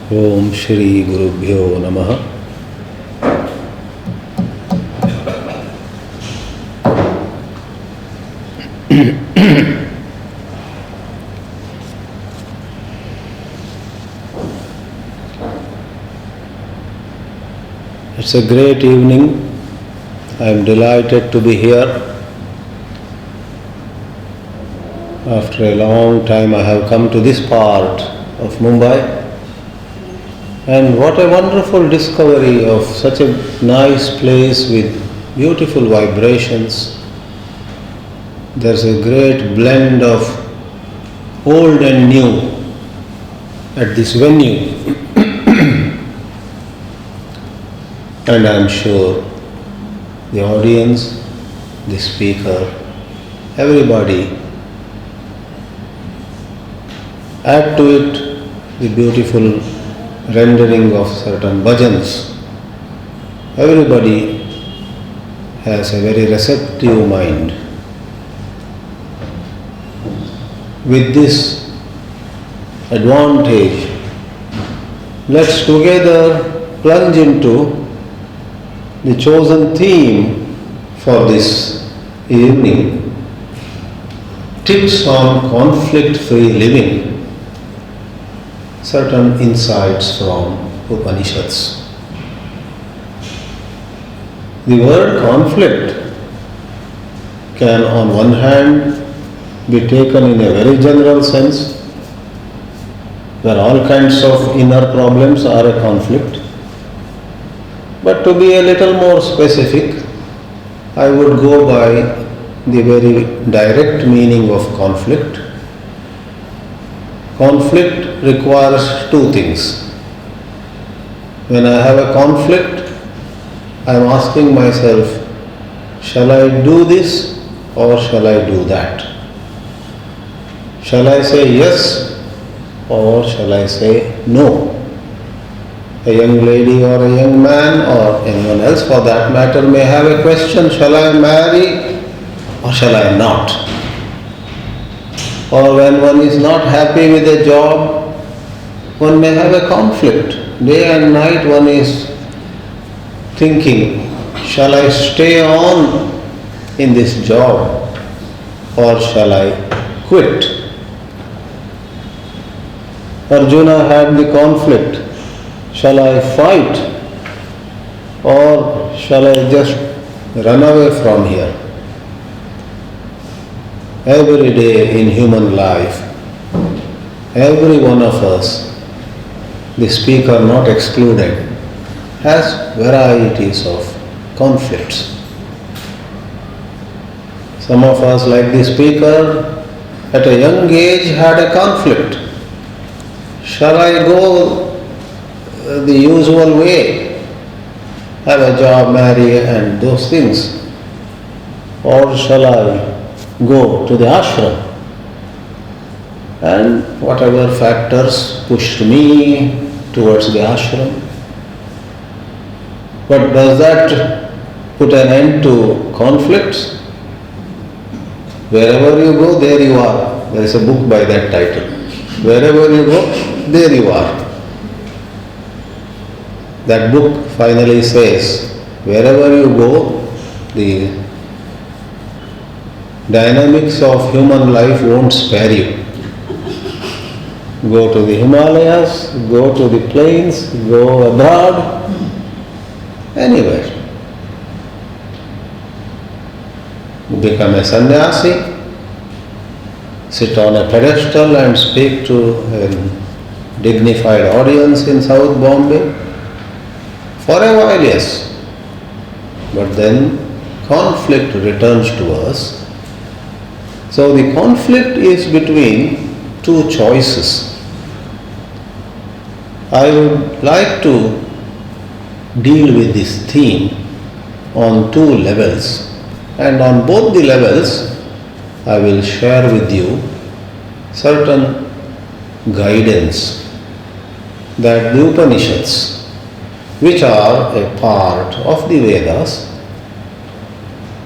Om Shri Gurubhyo Namaha. It's a great evening. I am delighted to be here. After a long time I have come to this part of Mumbai. And what a wonderful discovery of such a nice place with beautiful vibrations. There's a great blend of old and new at this venue. And I am sure the audience, the speaker, everybody add to it the beautiful rendering of certain bhajans. Everybody has a very receptive mind. With this advantage, let's together plunge into the chosen theme for this evening, tips on conflict-free living. Certain insights from Upanishads. The word conflict can on one hand be taken in a very general sense, where all kinds of inner problems are a conflict. But to be a little more specific, I would go by the very direct meaning of conflict. Conflict requires two things. When I have a conflict, I am asking myself, shall I do this or shall I do that? Shall I say yes or shall I say no? A young lady or a young man or anyone else for that matter may have a question, shall I marry or shall I not? Or when one is not happy with a job, one may have a conflict. Day and night one is thinking, shall I stay on in this job or shall I quit? Arjuna had the conflict, shall I fight or shall I just run away from here? Every day in human life, every one of us, the speaker not excluded, has varieties of conflicts. Some of us, like the speaker, at a young age had a conflict. Shall I go the usual way, have a job, marry and those things? Or shall I go to the ashram? And whatever factors pushed me towards the ashram. But does that put an end to conflicts? Wherever you go, there you are. There is a book by that title. Wherever you go, there you are. That book finally says, wherever you go, the dynamics of human life won't spare you. Go to the Himalayas, go to the plains, go abroad, anywhere. Become a sannyasi, sit on a pedestal and speak to a dignified audience in South Bombay. For a while, yes. But then conflict returns to us. So the conflict is between two choices. I would like to deal with this theme on two levels, and on both the levels I will share with you certain guidance that the Upanishads, which are a part of the Vedas,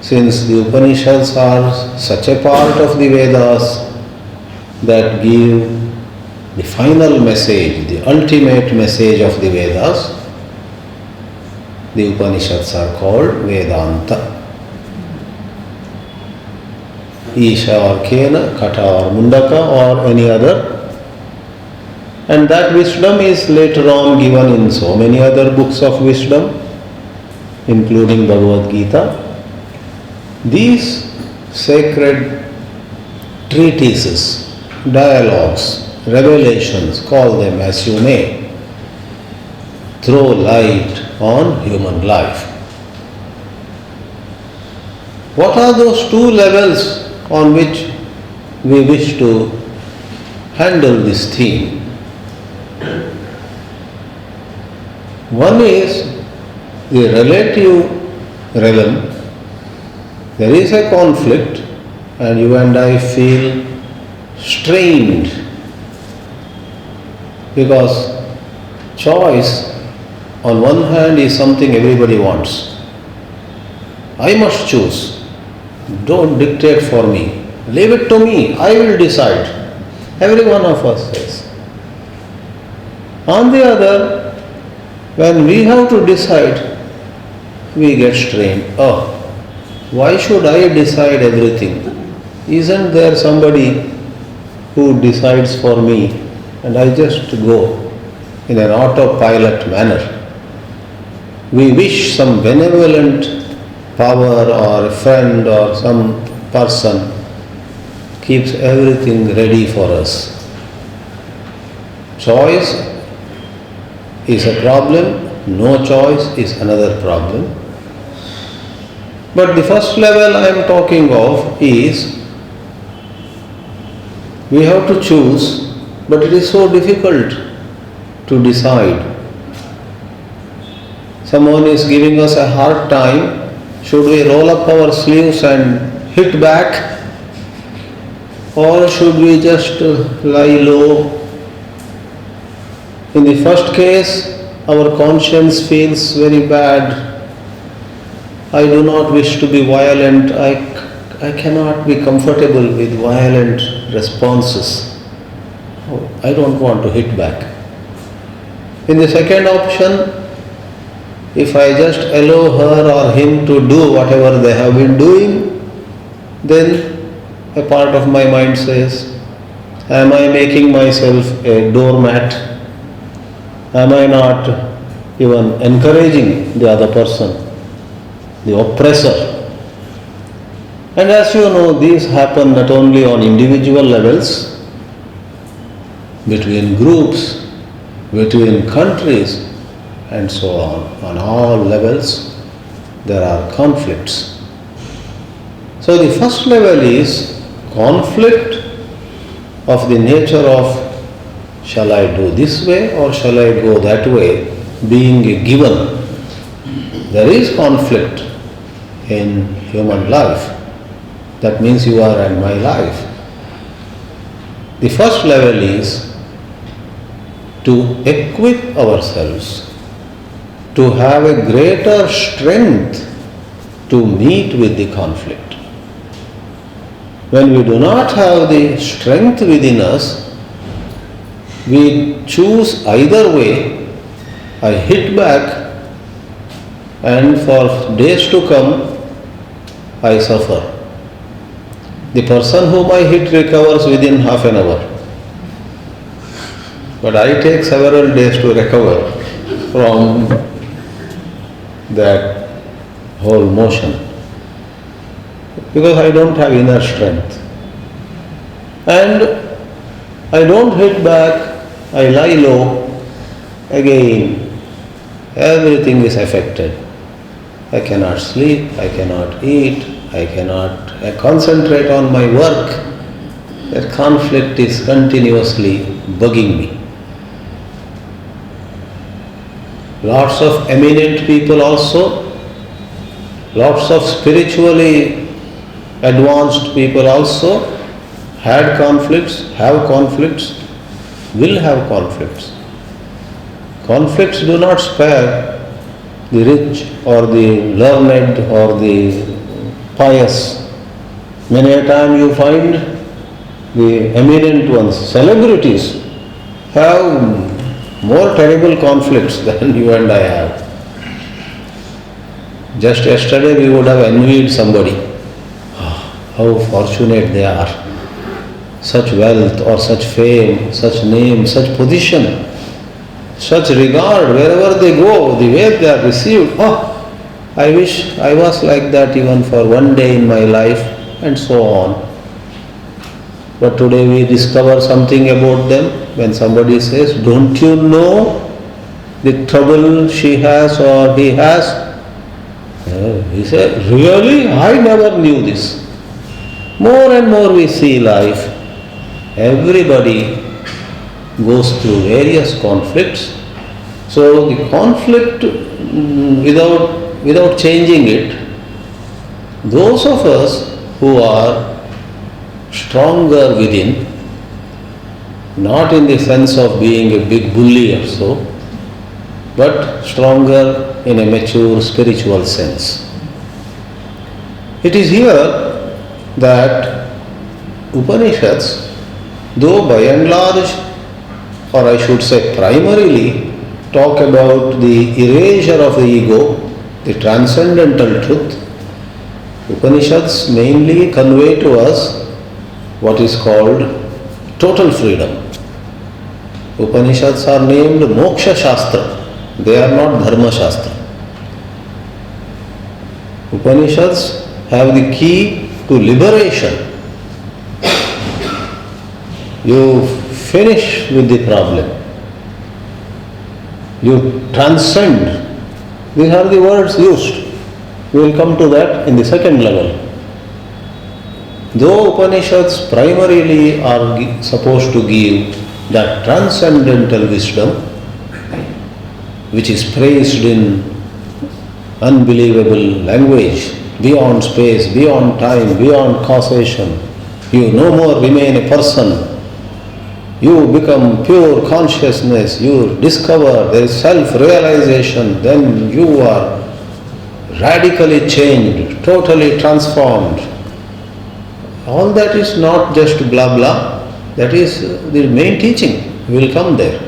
since the Upanishads are such a part of the Vedas that give the final message, the ultimate message of the Vedas. The Upanishads are called Vedanta. Isha or Kena, Kata or Mundaka or any other. And that wisdom is later on given in so many other books of wisdom, including Bhagavad Gita. These sacred treatises, dialogues, revelations, call them as you may, throw light on human life. What are those two levels on which we wish to handle this theme? One is the relative realm. There is a conflict and you and I feel strained because choice on one hand is something everybody wants. I must choose. Don't dictate for me. Leave it to me. I will decide. Every one of us says. On the other, when we have to decide, we get strained. Oh, why should I decide everything? Isn't there somebody who decides for me and I just go in an autopilot manner? We wish some benevolent power or a friend or some person keeps everything ready for us. Choice is a problem, no choice is another problem. But the first level I am talking of is we have to choose, but it is so difficult to decide. Someone is giving us a hard time. Should we roll up our sleeves and hit back? Or should we just lie low? In the first case, our conscience feels very bad. I do not wish to be violent. I cannot be comfortable with violent responses. I don't want to hit back. In the second option, if I just allow her or him to do whatever they have been doing, then a part of my mind says, am I making myself a doormat? Am I not even encouraging the other person, the oppressor? And as you know, these happen not only on individual levels, between groups, between countries, and so on. On all levels, there are conflicts. So the first level is conflict of the nature of shall I do this way or shall I go that way, being a given. There is conflict in human life. That means you are and my life. The first level is to equip ourselves to have a greater strength to meet with the conflict. When we do not have the strength within us, we choose either way. I hit back and for days to come, I suffer. The person whom I hit recovers within half an hour. But I take several days to recover from that whole motion because I don't have inner strength. And I don't hit back, I lie low, again everything is affected. I cannot sleep, I cannot eat, I cannot concentrate on my work. That conflict is continuously bugging me. Lots of eminent people also, lots of spiritually advanced people also had conflicts, have conflicts, will have conflicts. Conflicts do not spare the rich or the learned or the pious. Many a time you find the eminent ones, celebrities, have more terrible conflicts than you and I have. Just yesterday we would have envied somebody. How fortunate they are. Such wealth or such fame, such name, such position, such regard wherever they go, the way they are received. Oh, I wish I was like that even for one day in my life, and so on. But today we discover something about them when somebody says, don't you know the trouble she has or he has? He said, really? I never knew this. More and more we see life. Everybody goes through various conflicts. So the conflict, without changing it, those of us who are stronger within, not in the sense of being a big bully or so, but stronger in a mature spiritual sense. It is here that Upanishads, though by and large, or I should say primarily, talk about the erasure of the ego, the transcendental truth, Upanishads mainly convey to us what is called total freedom. Upanishads are named Moksha Shastra. They are not Dharma Shastra. Upanishads have the key to liberation. You finish with the problem. You transcend. These are the words used. We will come to that in the second level. Though Upanishads primarily are supposed to give that transcendental wisdom, which is praised in unbelievable language, beyond space, beyond time, beyond causation. You no more remain a person. You become pure consciousness. You discover there is self-realization. Then you are radically changed, totally transformed. All that is not just blah blah. That is the main teaching. We will come there.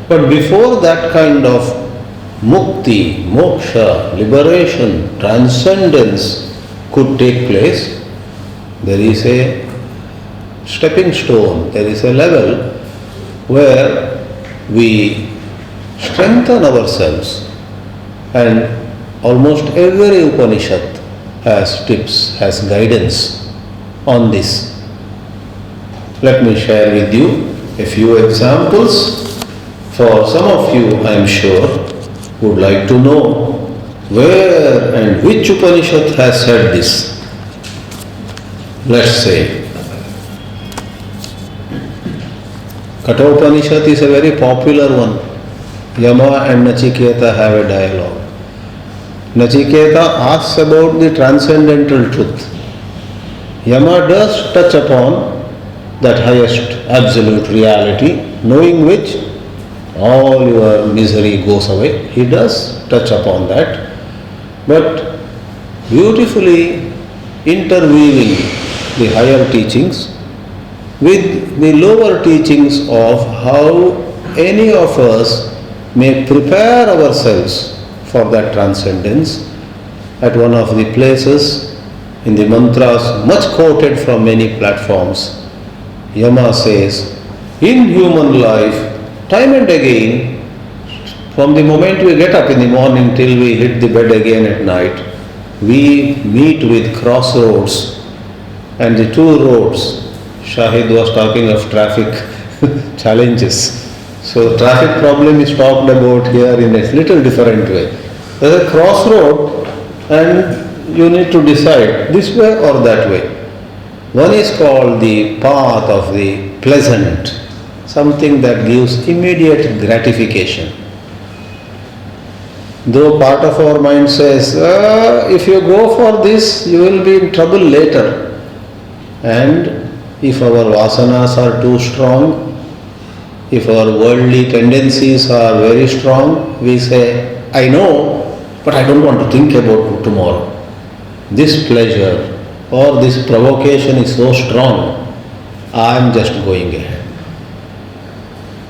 But before that kind of mukti, moksha, liberation, transcendence could take place, there is a stepping stone, there is a level where we strengthen ourselves, and almost every Upanishad has tips, has guidance on this. Let me share with you a few examples. For some of you, I am sure, would like to know where and which Upanishad has said this. Let's say, Kathopanishad is a very popular one. Yama and Nachiketa have a dialogue. Nachiketa asks about the transcendental truth. Yama does touch upon that highest absolute reality, knowing which all your misery goes away. He does touch upon that, but beautifully interweaving the higher teachings with the lower teachings of how any of us may prepare ourselves for that transcendence. At one of the places in the mantras, much quoted from many platforms, Yama says, in human life, time and again, from the moment we get up in the morning till we hit the bed again at night, we meet with crossroads, and the two roads, Shahid was talking of traffic challenges. So traffic problem is talked about here in a little different way. There's a crossroad and you need to decide this way or that way. One is called the path of the pleasant, something that gives immediate gratification. Though part of our mind says, if you go for this, you will be in trouble later. And if our vasanas are too strong, if our worldly tendencies are very strong, we say, I know, but I don't want to think about tomorrow. This pleasure or this provocation is so strong, I am just going ahead.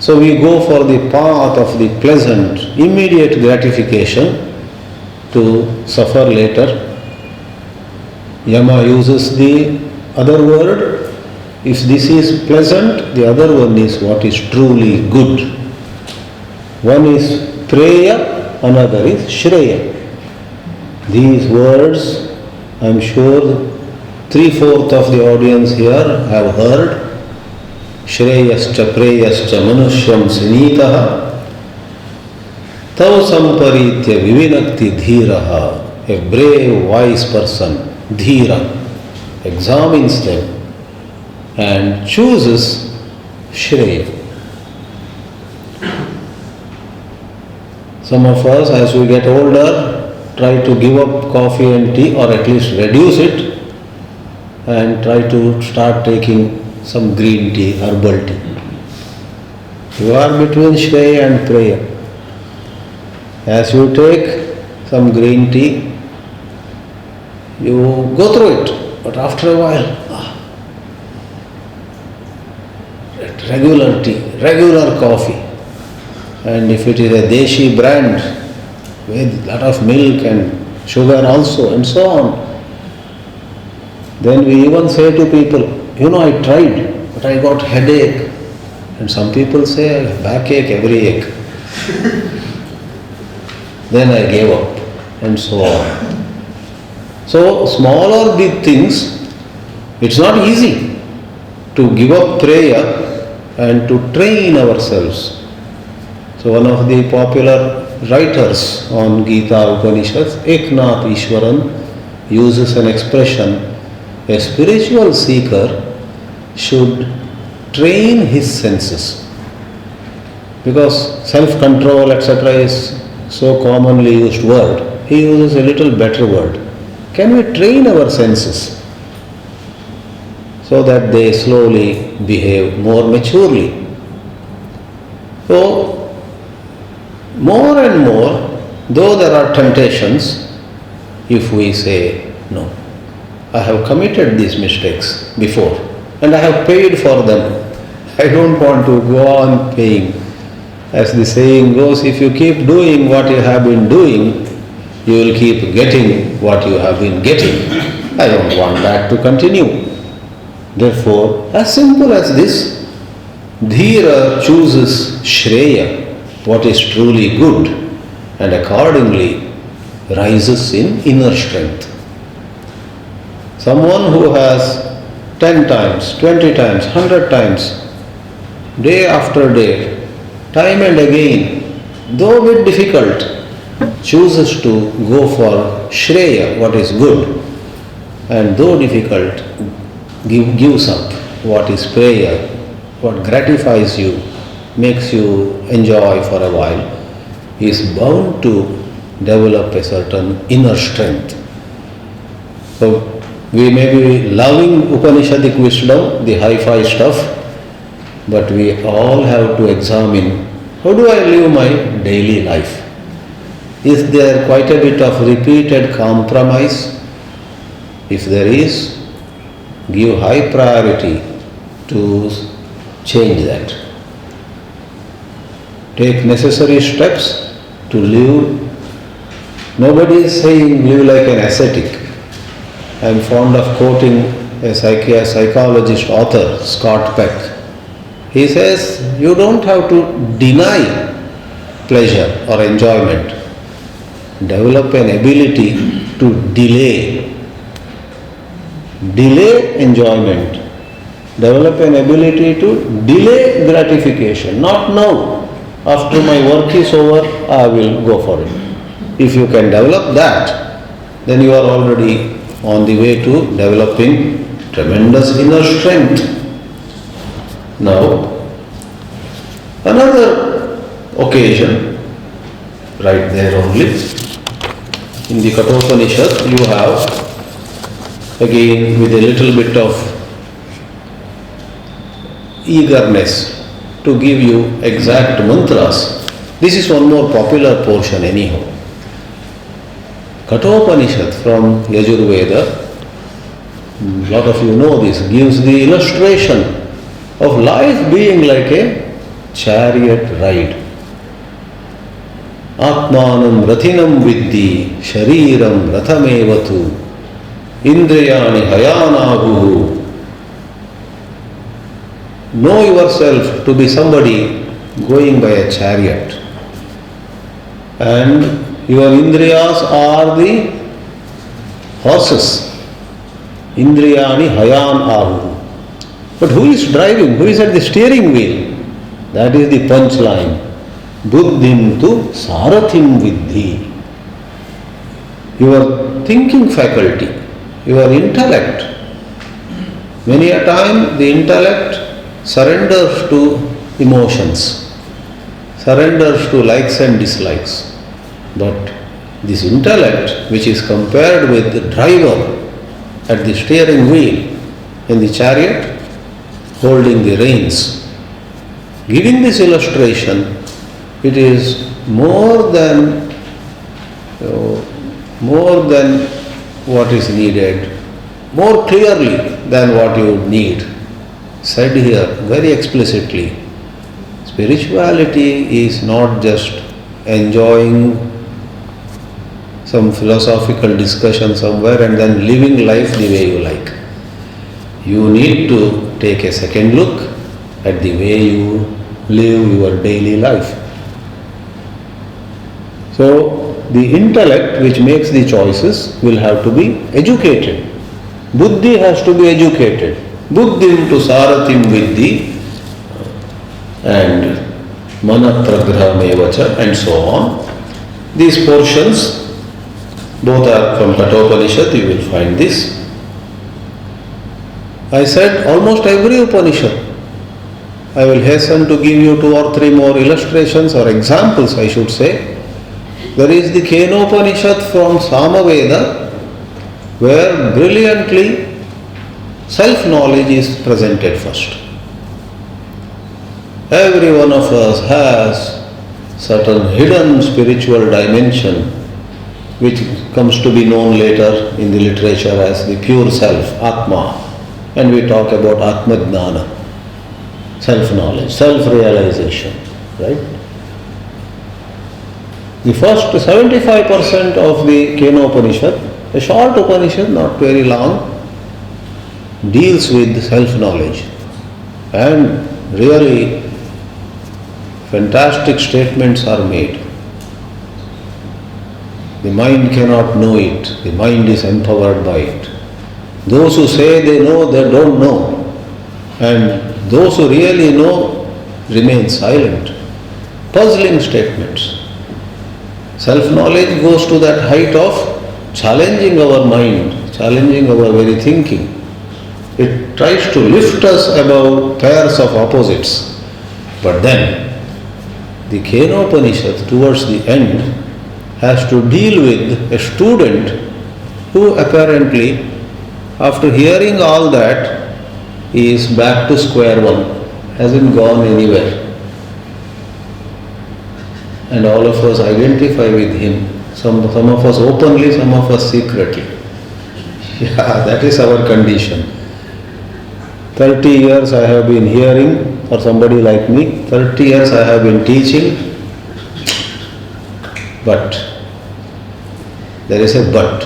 So we go for the path of the pleasant, immediate gratification to suffer later. Yama uses the other word. If this is pleasant, the other one is what is truly good. One is preya, another is shreya. These words, I am sure 3/4 of the audience here have heard. Shreyascha preyascha manusyam sinitaha tav samparitya vivinakti dhiraha. A brave, wise person, dhira, examines them and chooses shreya. Some of us, as we get older, try to give up coffee and tea, or at least reduce it, and try to start taking some green tea, herbal tea. You are between shreya and preya. As you take some green tea, you go through it, but after a while, regular tea, regular coffee. And if it is a Deshi brand with a lot of milk and sugar also and so on, then we even say to people, I tried, but I got headache. And some people say, backache, every ache. Then I gave up, and so on. So, small or big things, it's not easy to give up prayer and to train ourselves. So, one of the popular writers on Gita Upanishads, Eknath Ishwaran, uses an expression: a spiritual seeker should train his senses. Because self-control, etc. is so commonly used word, he uses a little better word. Can we train our senses so that they slowly behave more maturely? So, more and more, though there are temptations, if we say, no, I have committed these mistakes before and I have paid for them, I don't want to go on paying. As the saying goes, if you keep doing what you have been doing, you will keep getting what you have been getting. I don't want that to continue. Therefore, as simple as this, Dhira chooses Shreya, what is truly good, and accordingly rises in inner strength. Someone who has 10 times, 20 times, 100 times, day after day, time and again, though a bit difficult, chooses to go for Shreya, what is good, and though difficult, gives up what is prayer, what gratifies you, makes you enjoy for a while, is bound to develop a certain inner strength. So we may be loving Upanishadic wisdom, the hi-fi stuff, but we all have to examine, how do I live my daily life? Is there quite a bit of repeated compromise? If there is, give high priority to change that. Take necessary steps to live. Nobody is saying live like an ascetic. I am fond of quoting a psychologist author, Scott Peck. He says, you don't have to deny pleasure or enjoyment. Develop an ability to delay enjoyment. Develop an ability to delay gratification. Not now. After my work is over, I will go for it. If you can develop that, then you are already on the way to developing tremendous inner strength. Now, another occasion, right there only, in the Kathopanishad, you have, again with a little bit of eagerness to give you exact mantras. This is one more popular portion anyhow. Kathopanishad from Yajurveda, a lot of you know this, gives the illustration of life being like a chariot ride. Atmanam rathinam viddhi shariram rathamevatu indriyani hayanaguhu. Know yourself to be somebody going by a chariot, and your indriyas are the horses. Indriyani hayan ahu. But who is driving? Who is at the steering wheel? That is the punchline. Buddhim tu sarathim viddhi. Your thinking faculty, your intellect. Many a time the intellect surrenders to emotions, surrenders to likes and dislikes. But this intellect, which is compared with the driver at the steering wheel in the chariot, holding the reins. Giving this illustration, it is more than what is needed, more clearly than what you need. Said here very explicitly, spirituality is not just enjoying some philosophical discussion somewhere and then living life the way you like. You need to take a second look at the way you live your daily life. So, the intellect which makes the choices will have to be educated. Buddhi has to be educated. Buddhim tu sarathim viddhi and manapragrahamevacha and so on. These portions, both are from Kathopanishad, you will find this. I said almost every Upanishad. I will hasten to give you 2 or 3 more illustrations or examples, I should say. There is the Kenopanishad from Samaveda, where brilliantly self-knowledge is presented first. Every one of us has certain hidden spiritual dimension which comes to be known later in the literature as the pure self, Atma. And we talk about Atma Jnana, self-knowledge, self-realization, right? The first 75% of the Kenopanishad, a short Upanishad, not very long, deals with self-knowledge. And really fantastic statements are made. The mind cannot know it, the mind is empowered by it. Those who say they know, they don't know. And those who really know remain silent. Puzzling statements. Self-knowledge goes to that height of challenging our mind, challenging our very thinking. It tries to lift us above pairs of opposites. But then, the Kenopanishad towards the end has to deal with a student who apparently, after hearing all that, is back to square one, hasn't gone anywhere. And all of us identify with him. Some of us openly, some of us secretly. Yeah, that is our condition. 30 years I have been hearing, for somebody like me, 30 years I have been teaching, but there is a but.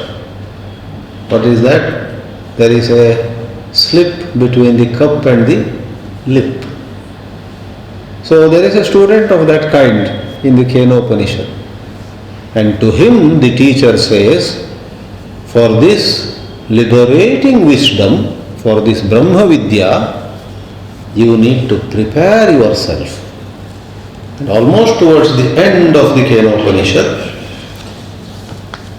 What is that? There is a slip between the cup and the lip. So there is a student of that kind in the Kenopanishad. And to him the teacher says, for this liberating wisdom, for this Brahma Vidya, you need to prepare yourself. And almost towards the end of the Kenopanishad,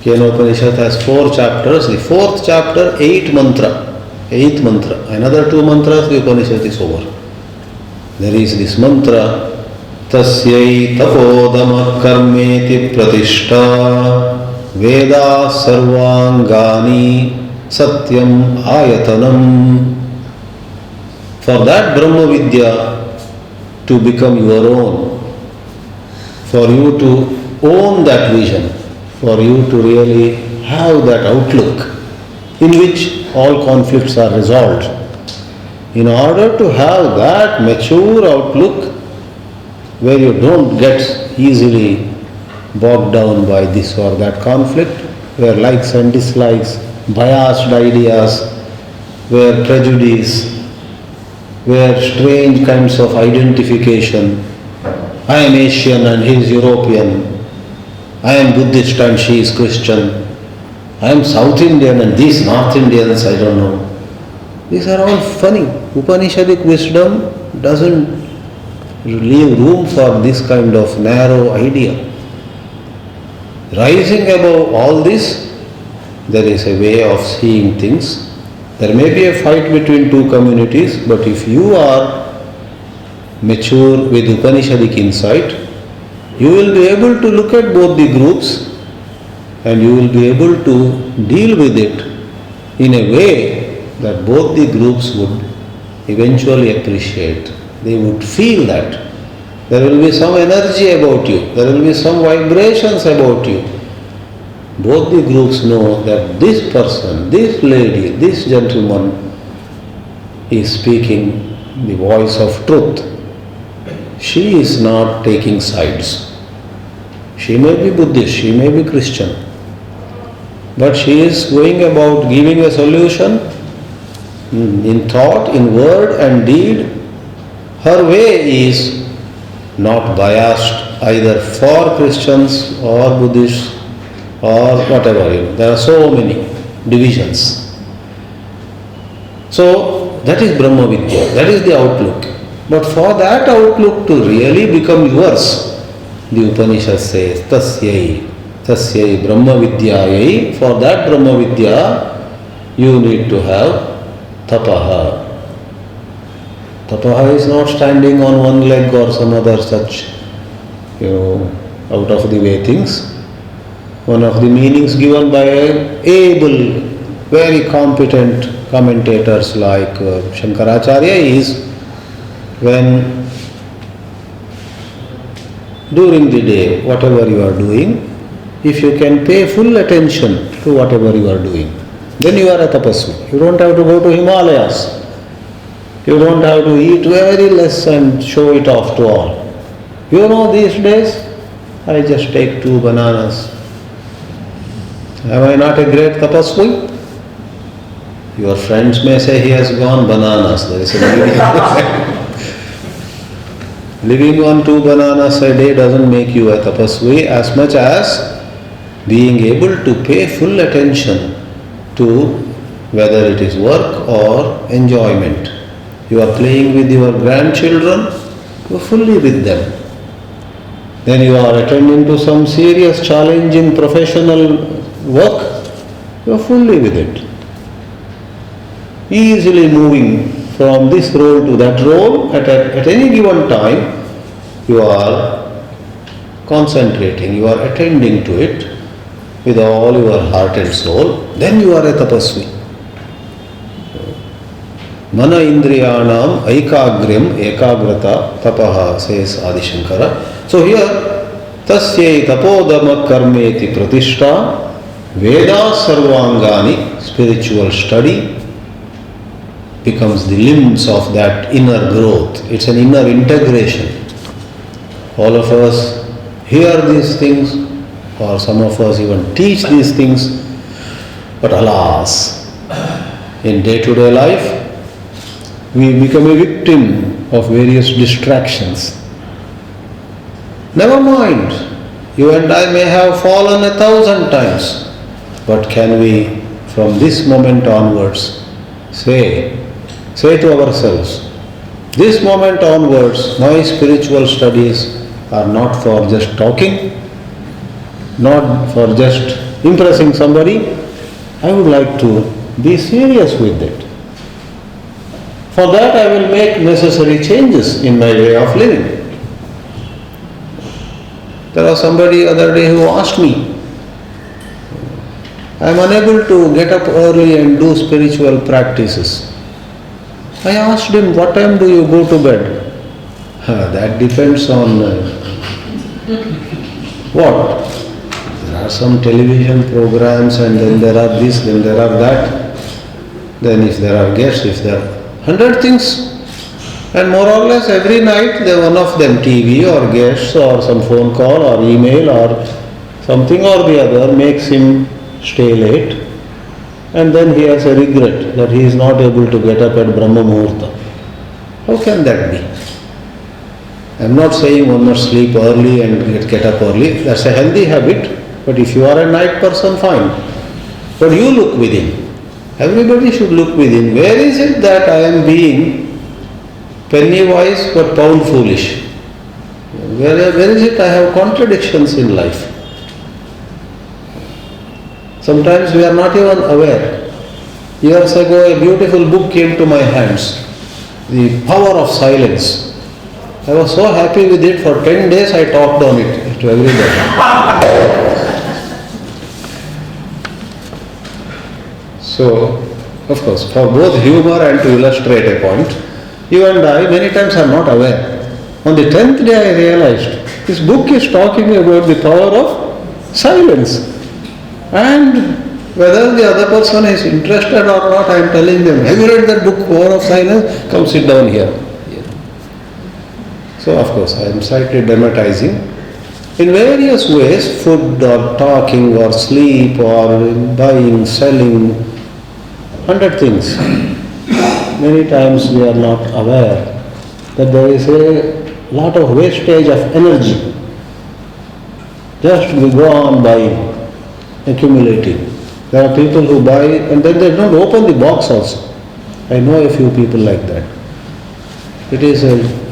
Kenopanishad has 4 chapters. The 4th chapter, 8th mantra. Another 2 mantras, the Upanishad is over. There is this mantra, Tasyai tapodama karmeti pratishta Veda sarvangani satyam ayatanam. For that Brahma Vidya to become your own, for you to own that vision, for you to really have that outlook in which all conflicts are resolved. In order to have that mature outlook, where you don't get easily bogged down by this or that conflict, where likes and dislikes, biased ideas, where prejudice, where strange kinds of identification, I am Asian and he is European, I am Buddhist and she is Christian, I am South Indian and these North Indians, I don't know. These are all funny. Upanishadic wisdom doesn't leave room for this kind of narrow idea. Rising above all this, there is a way of seeing things. There may be a fight between two communities, but if you are mature with Upanishadic insight, you will be able to look at both the groups and you will be able to deal with it in a way that both the groups would eventually appreciate. They would feel that. There will be some energy about you. There will be some vibrations about you. Both the groups know that this person, this lady, this gentleman is speaking the voice of truth. She is not taking sides. She may be Buddhist, she may be Christian, but she is going about giving a solution in thought, in word and deed. Her way is not biased either for Christians or Buddhists or whatever. There are so many divisions. So that is Brahma Vidya, that is the outlook. But for that outlook to really become yours, the Upanishad says, Tasyai Brahma Vidyayai. For that Brahma Vidya, you need to have tapaha. Tapaha is not standing on one leg or some other such, out of the way things. One of the meanings given by able, very competent commentators like Shankaracharya is when during the day, whatever you are doing, if you can pay full attention to whatever you are doing, then you are a tapasvi. You don't have to go to Himalayas. You don't have to eat very less and show it off to all. These days, I just take 2 bananas. Am I not a great tapasvi? Your friends may say he has gone bananas. There is a meaning. Living on 2 bananas a day doesn't make you a tapasvi as much as being able to pay full attention to whether it is work or enjoyment. You are playing with your grandchildren, you are fully with them. Then you are attending to some serious, challenging professional work, you are fully with it. Easily moving from this role to that role at any given time, you are concentrating, you are attending to it with all your heart and soul, then you are a tapasvi. Mana indriyanam aikagryam ekagrata tapaha, says Adi Shankara. So here, tasyai tapodama karmeti pratishta, Veda sarvangani, spiritual study, becomes the limbs of that inner growth. It's an inner integration. All of us hear these things, or some of us even teach these things, but alas, in day-to-day life, we become a victim of various distractions. Never mind, you and I may have fallen 1,000 times, but can we, from this moment onwards, say to ourselves, this moment onwards, my spiritual studies are not for just talking, not for just impressing somebody. I would like to be serious with it. For that I will make necessary changes in my way of living. There was somebody other day who asked me, I am unable to get up early and do spiritual practices. I asked him, what time do you go to bed? That depends on what? There are some television programs and then there are this, then there are that. Then if there are guests, if there are 100 things. And more or less every night, one of them, TV or guests or some phone call or email or something or the other, makes him stay late. And then he has a regret that he is not able to get up at Brahma Muhurta. How can that be? I am not saying one must sleep early and get up early. That's a healthy habit. But if you are a night person, fine. But you look within. Everybody should look within. Where is it that I am being penny wise but pound foolish? Where is it I have contradictions in life? Sometimes we are not even aware. Years ago, a beautiful book came to my hands, The Power of Silence. I was so happy with it. For 10 days I talked on it to everybody. So, of course, for both humor and to illustrate a point, you and I many times are not aware. On the 10th day I realized, this book is talking about the power of silence. And whether the other person is interested or not, I am telling them, have you read that book, Power of Silence? Come sit down here. So of course I am slightly dramatizing. In various ways, food or talking or sleep or buying, selling, 100 things. Many times we are not aware that there is a lot of wastage of energy. Just we go on buying, accumulating. There are people who buy and then they don't open the box also. I know a few people like that. It is a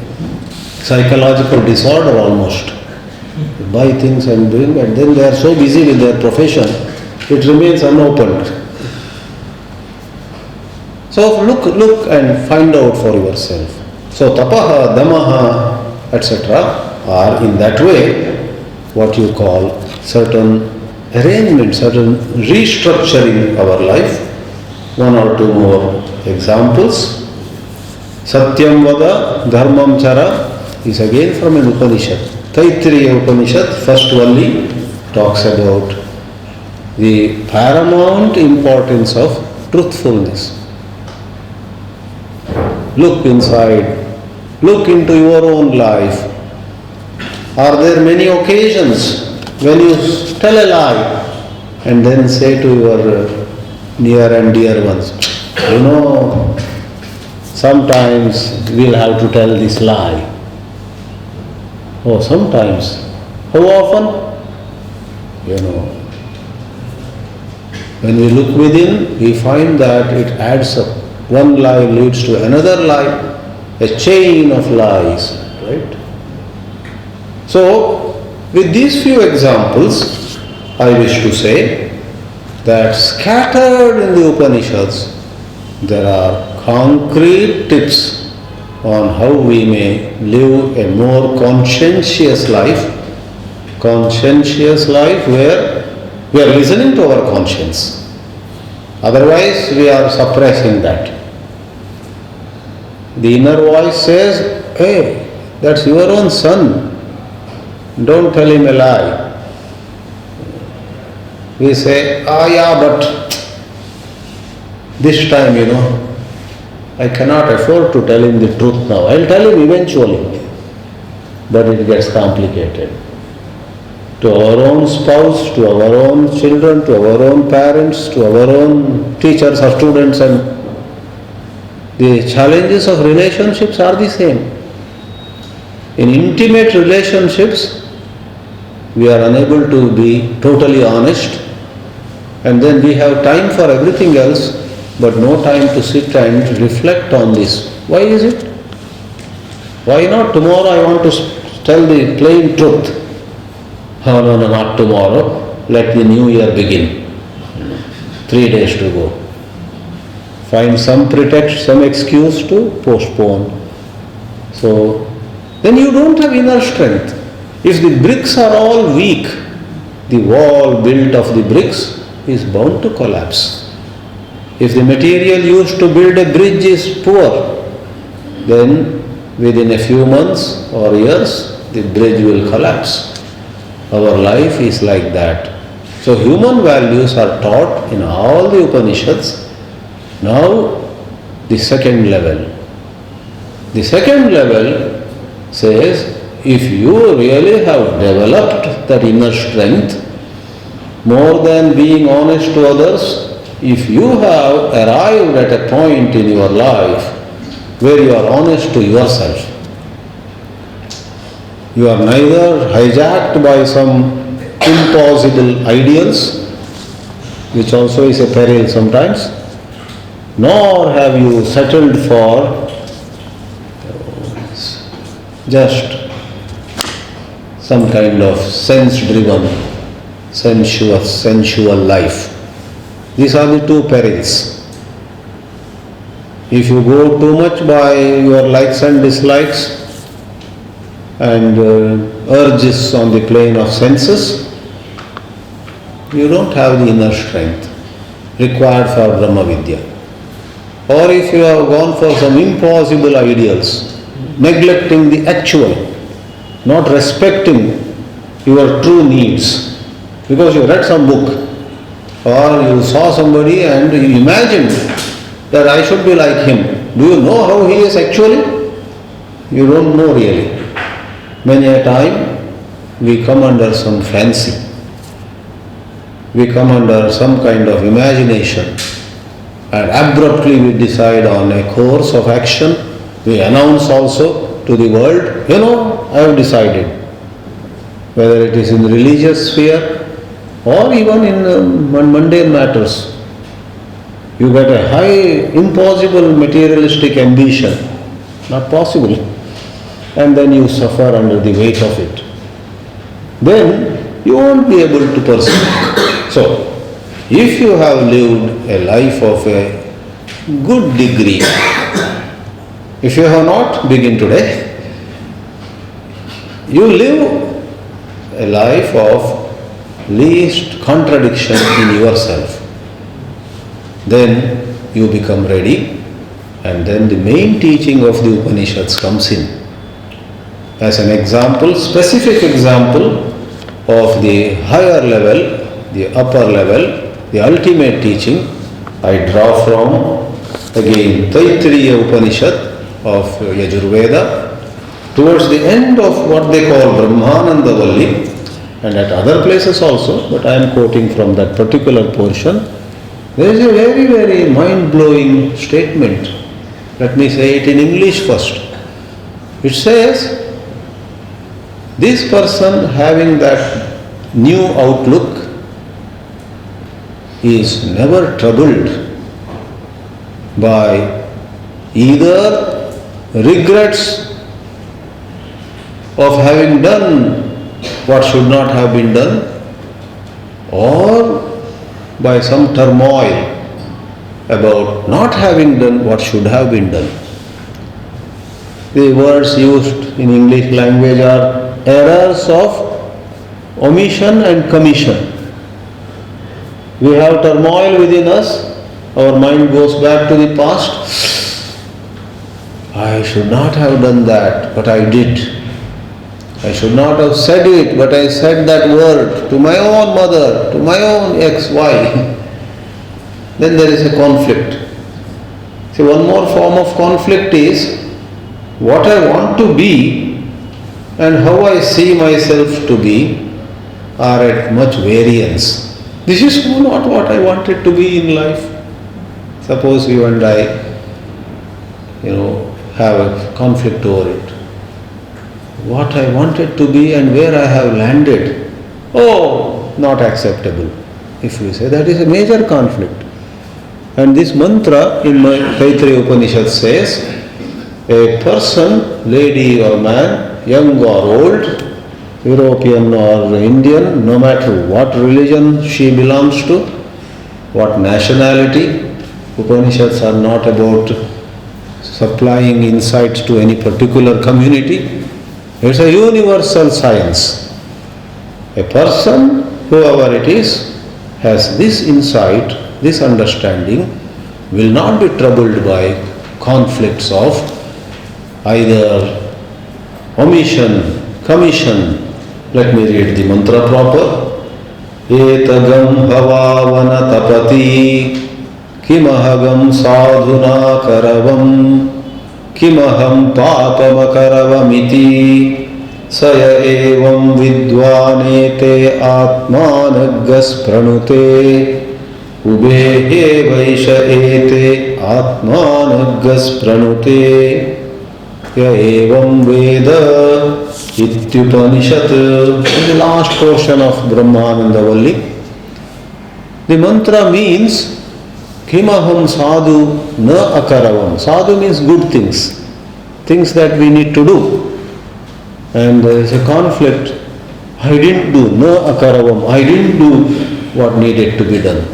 psychological disorder almost. They buy things and bring, and then they are so busy with their profession, it remains unopened. So look and find out for yourself. So tapaha, damaha, etc. are in that way what you call certain arrangements, certain restructuring our life. One or two more examples. Satyam vada, dharmam chara is again from an Upanishad. Taittiriya Upanishad, first Valli, talks about the paramount importance of truthfulness. Look inside, look into your own life. Are there many occasions when you tell a lie and then say to your near and dear ones, you know, sometimes we'll have to tell this lie. Oh, sometimes. How often? You know, when we look within, we find that it adds up. One lie leads to another lie, a chain of lies, right? So, with these few examples, I wish to say that scattered in the Upanishads, there are concrete tips on how we may live a more conscientious life where we are listening to our conscience. Otherwise, we are suppressing that. The inner voice says, hey, that's your own son. Don't tell him a lie. We say, yeah, but this time, I cannot afford to tell him the truth now. I'll tell him eventually. But it gets complicated. To our own spouse, to our own children, to our own parents, to our own teachers or students, and the challenges of relationships are the same. In intimate relationships, we are unable to be totally honest, and then we have time for everything else, but no time to sit and reflect on this. Why is it? Why not? Tomorrow I want to tell the plain truth. Oh, no, not tomorrow. Let the new year begin. 3 days to go. Find some pretext, some excuse to postpone. So, then you don't have inner strength. If the bricks are all weak, the wall built of the bricks is bound to collapse. If the material used to build a bridge is poor, then within a few months or years, the bridge will collapse. Our life is like that. So human values are taught in all the Upanishads. Now, the second level. The second level says, if you really have developed that inner strength, more than being honest to others, if you have arrived at a point in your life where you are honest to yourself, you are neither hijacked by some impossible ideals, which also is a peril sometimes, nor have you settled for just some kind of sense-driven, sensual life. These are the two perils. If you go too much by your likes and dislikes and urges on the plane of senses, you don't have the inner strength required for Brahma Vidya. Or if you have gone for some impossible ideals, neglecting the actual, not respecting your true needs, because you read some book or you saw somebody and you imagined that I should be like him. Do you know how he is actually? You don't know really. Many a time we come under some fancy. We come under some kind of imagination and abruptly we decide on a course of action. We announce also to the world, I have decided. Whether it is in the religious sphere or even in mundane matters. You get a high, impossible materialistic ambition. Not possible. And then you suffer under the weight of it. Then you won't be able to pursue. So, if you have lived a life of a good degree, if you have not, begin today. You live a life of least contradiction in yourself. Then you become ready, and then the main teaching of the Upanishads comes in. As an example, specific example of the higher level, the upper level, the ultimate teaching, I draw from again Taittiriya Upanishad of Yajurveda, towards the end of what they call Brahmananda Valli, and at other places also, but I am quoting from that particular portion. There is a very, very mind-blowing statement. Let me say it in English first. It says, this person having that new outlook is never troubled by either regrets of having done what should not have been done, or by some turmoil about not having done what should have been done. The words used in English language are errors of omission and commission. We have turmoil within us, our mind goes back to the past. I should not have done that, but I did. I should not have said it, but I said that word to my own mother, to my own ex-wife. Then there is a conflict. See, one more form of conflict is what I want to be and how I see myself to be are at much variance. This is not what I wanted to be in life. Suppose you and I, have a conflict over it. What I wanted to be and where I have landed, not acceptable. If we say that is a major conflict. And this mantra in my Taittiriya Upanishad says, a person, lady or man, young or old, European or Indian, no matter what religion she belongs to, what nationality, Upanishads are not about supplying insights to any particular community. It's a universal science. A person, whoever it is, has this insight, this understanding, will not be troubled by conflicts of either omission, commission. Let me read the mantra proper. Etagam bhavavana tapati kimahagam sadhuna karavam Kimaham papamakaravamiti saya evam vidvanete atmanaggas pranute ubehe vaisha ete atmanaggas pranute ya evam veda ityupanishat. In the last portion of Brahmananda Valli, the mantra means Kimaham sadhu na akaravam. Sadhu means good things, things that we need to do. And there is a conflict. I didn't do na akaravam. I didn't do what needed to be done.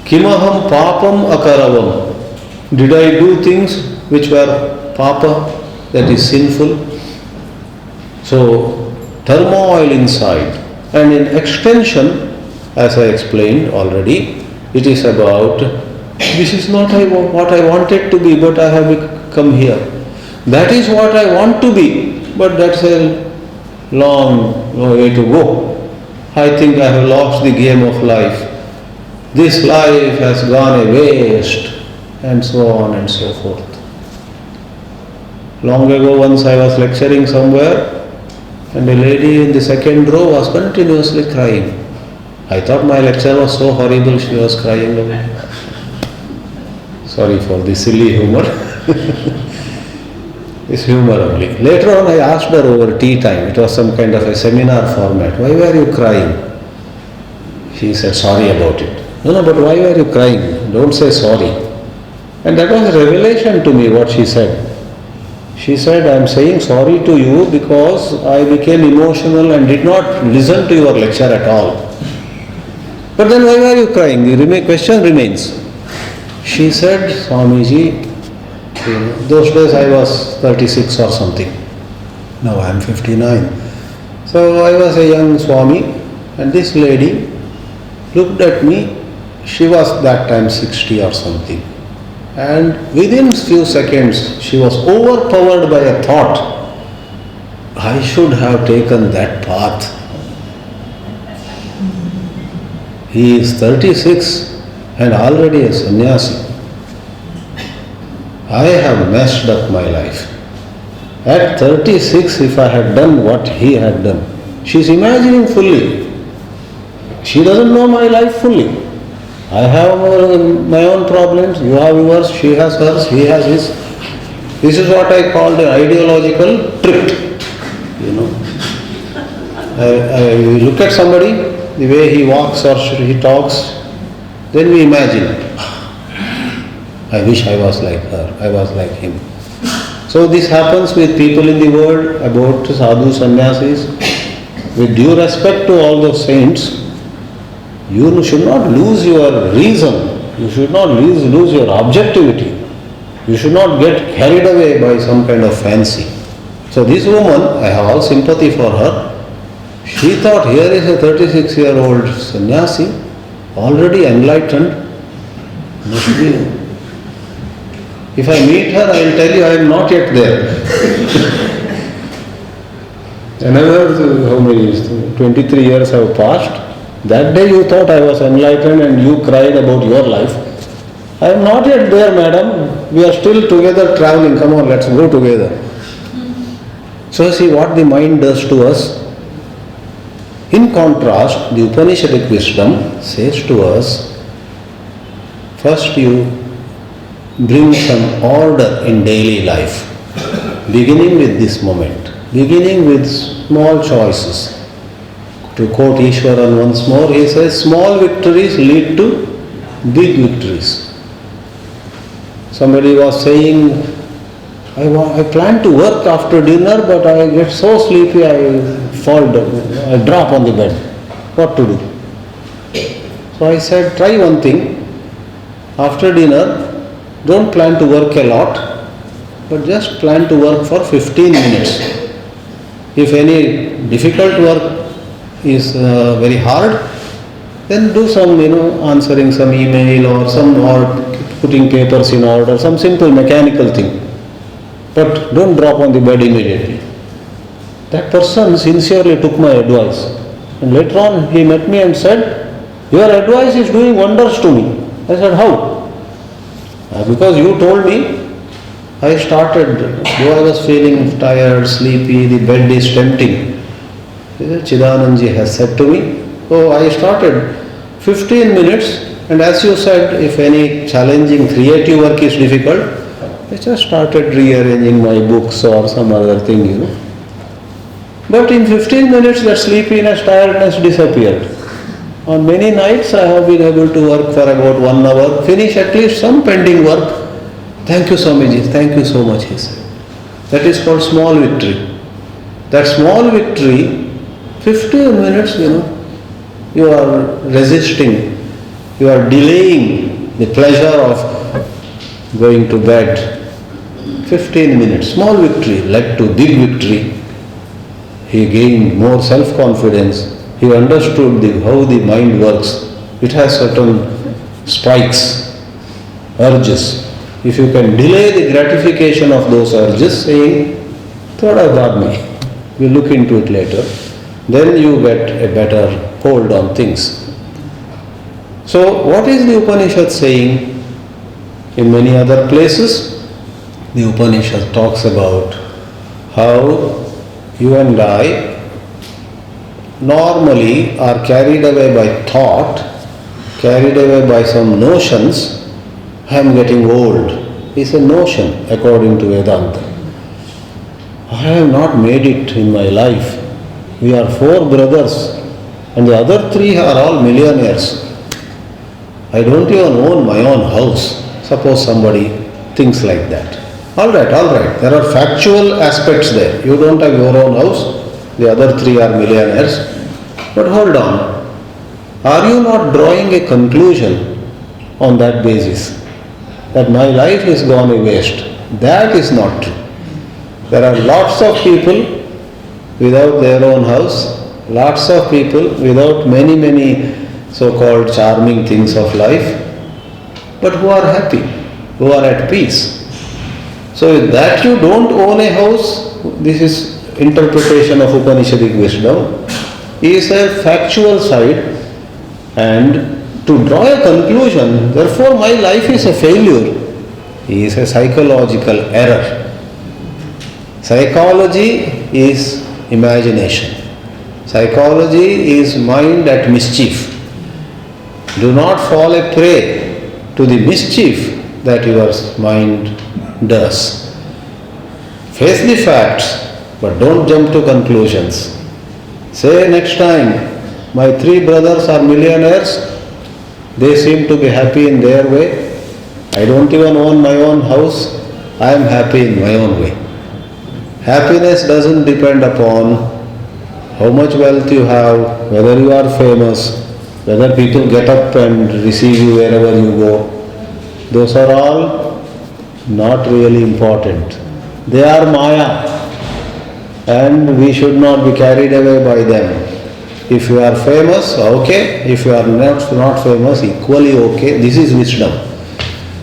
Kimaham papam akaravam. Did I do things which were papa, that is sinful? So, turmoil inside. And in extension, as I explained already, it is about, this is not what I wanted to be, but I have come here. That is what I want to be, but that's a long way to go. I think I have lost the game of life. This life has gone a waste, and so on and so forth. Long ago, once I was lecturing somewhere, and a lady in the second row was continuously crying. I thought my lecture was so horrible, she was crying away. Sorry for the silly humor. It's humor only. Later on I asked her over tea time, it was some kind of a seminar format, why were you crying? She said, sorry about it. No, but why were you crying? Don't say sorry. And that was a revelation to me what she said. She said, I am saying sorry to you because I became emotional and did not listen to your lecture at all. But then why were you crying? The question remains. She said, Swamiji, those days I was 36 or something. Now I am 59. So I was a young Swami, and this lady looked at me. She was that time 60 or something. And within few seconds, she was overpowered by a thought. I should have taken that path. He is 36 and already a sannyasi. I have messed up my life. At 36, if I had done what he had done, she is imagining fully. She doesn't know my life fully. I have my own problems, you have yours, she has hers, he has his. This is what I call the ideological trick. I look at somebody, the way he walks or he talks, then we imagine, I wish I was like her, I was like him. So this happens with people in the world, about sadhu sannyasis. With due respect to all those saints, you should not lose your reason, you should not lose your objectivity. You should not get carried away by some kind of fancy. So this woman, I have all sympathy for her. She thought, here is a 36-year-old sannyasi, already enlightened. Must be. If I meet her, I will tell you I am not yet there. Another, how many years? 23 years have passed. That day you thought I was enlightened and you cried about your life. I am not yet there, madam. We are still together traveling. Come on, let's go together. So see what the mind does to us. In contrast, the Upanishadic wisdom says to us, first you bring some order in daily life, beginning with this moment, beginning with small choices. To quote Ishwaran once more, he says, small victories lead to big victories. Somebody was saying, I plan to work after dinner, but I get so sleepy, I fall down, I drop on the bed. What to do? So I said, try one thing. After dinner, don't plan to work a lot, but just plan to work for 15 minutes. If any difficult work is very hard, then do some, answering some email or putting papers in order, some simple mechanical thing. But don't drop on the bed immediately. That person sincerely took my advice. And later on he met me and said, your advice is doing wonders to me. I said, how? Because you told me I started, though I was feeling tired, sleepy, the bed is tempting. Chidananda has said to me, so I started 15 minutes, and as you said, if any challenging creative work is difficult, I just started rearranging my books or some other thing. But in 15 minutes that sleepiness, tiredness disappeared. On many nights I have been able to work for about 1 hour, finish at least some pending work. Thank you Swamiji, thank you so much, he said. That is called small victory. That small victory, 15 minutes, you are resisting, you are delaying the pleasure of going to bed. 15 minutes, small victory led to big victory. He gained more self-confidence. He understood how the mind works. It has certain spikes, urges. If you can delay the gratification of those urges, saying, "Thoda baad mein, we'll look into it later," then you get a better hold on things. So, what is the Upanishad saying? In many other places, the Upanishad talks about how you and I normally are carried away by thought, carried away by some notions. I am getting old. It's a notion according to Vedanta. I have not made it in my life. We are 4 brothers and the other 3 are all millionaires. I don't even own my own house. Suppose somebody thinks like that. All right. There are factual aspects there. You don't have your own house. The other 3 are millionaires. But hold on. Are you not drawing a conclusion on that basis? That my life is gone a waste. That is not true. There are lots of people without their own house, lots of people without many so-called charming things of life, but who are happy, who are at peace. So that you don't own a house, this is interpretation of Upanishadic wisdom, is a factual side, and to draw a conclusion, therefore my life is a failure, is a psychological error. Psychology is imagination. Psychology is mind at mischief. Do not fall a prey to the mischief that your mind does. Face the facts, but don't jump to conclusions. Say next time, my 3 brothers are millionaires, they seem to be happy in their way. I don't even own my own house, I am happy in my own way. Happiness doesn't depend upon how much wealth you have, whether you are famous, whether people get up and receive you wherever you go. Those are all not really important. They are Maya, and we should not be carried away by them. If you are famous, okay. If you are not famous, equally okay. This is wisdom.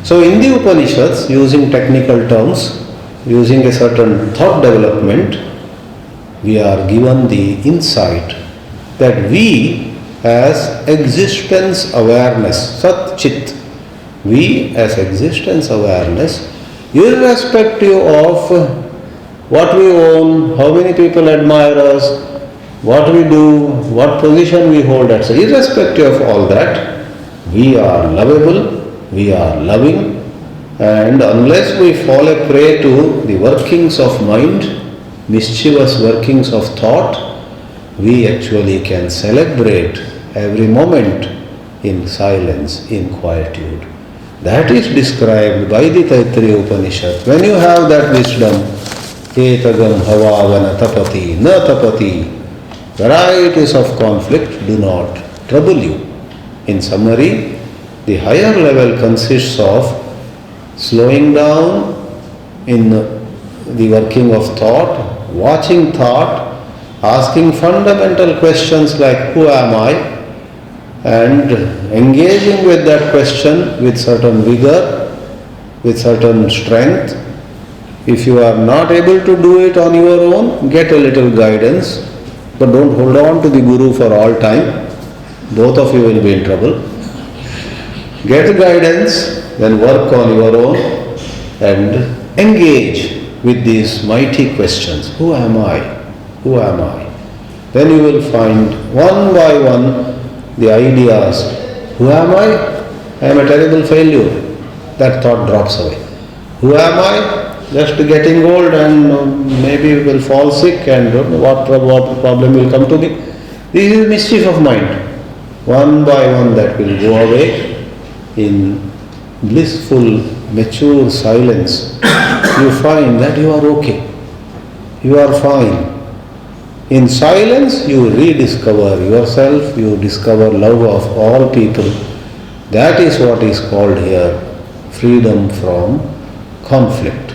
So in the Upanishads, using technical terms, using a certain thought development, we are given the insight that we as existence awareness, Sat Chit, we as existence awareness, irrespective of what we own, how many people admire us, what we do, what position we hold, etc. Irrespective of all that, we are lovable, we are loving, and unless we fall a prey to the workings of mind, mischievous workings of thought, we actually can celebrate every moment in silence, in quietude. That is described by the Taittiriya Upanishad. When you have that wisdom, etagam havavana tapati na tapati, varieties of conflict do not trouble you. In summary, the higher level consists of slowing down in the working of thought, watching thought, asking fundamental questions like who am I, and engaging with that question with certain vigor, with certain strength. If you are not able to do it on your own, get a little guidance, but don't hold on to the Guru for all time. Both of you will be in trouble. Get guidance, then work on your own, and engage with these mighty questions. Who am I? Who am I? Then you will find one by one the ideas. Who am I? I am a terrible failure. That thought drops away. Who am I? Just getting old and maybe will fall sick and what problem will come to me. This is mischief of mind. One by one that will go away in blissful, mature silence. You find that you are okay. You are fine. In silence you rediscover yourself, you discover love of all people. That is what is called here freedom from conflict.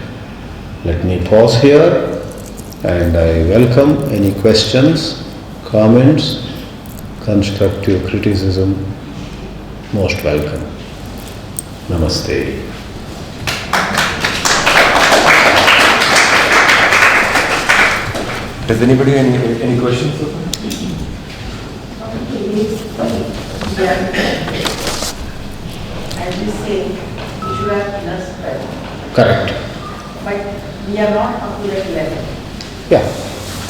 Let me pause here and I welcome any questions, comments, constructive criticism. Most welcome. Namaste. Does anybody have any questions? As you say, we should have inner strength. Correct. But we are not up to that level. Yeah.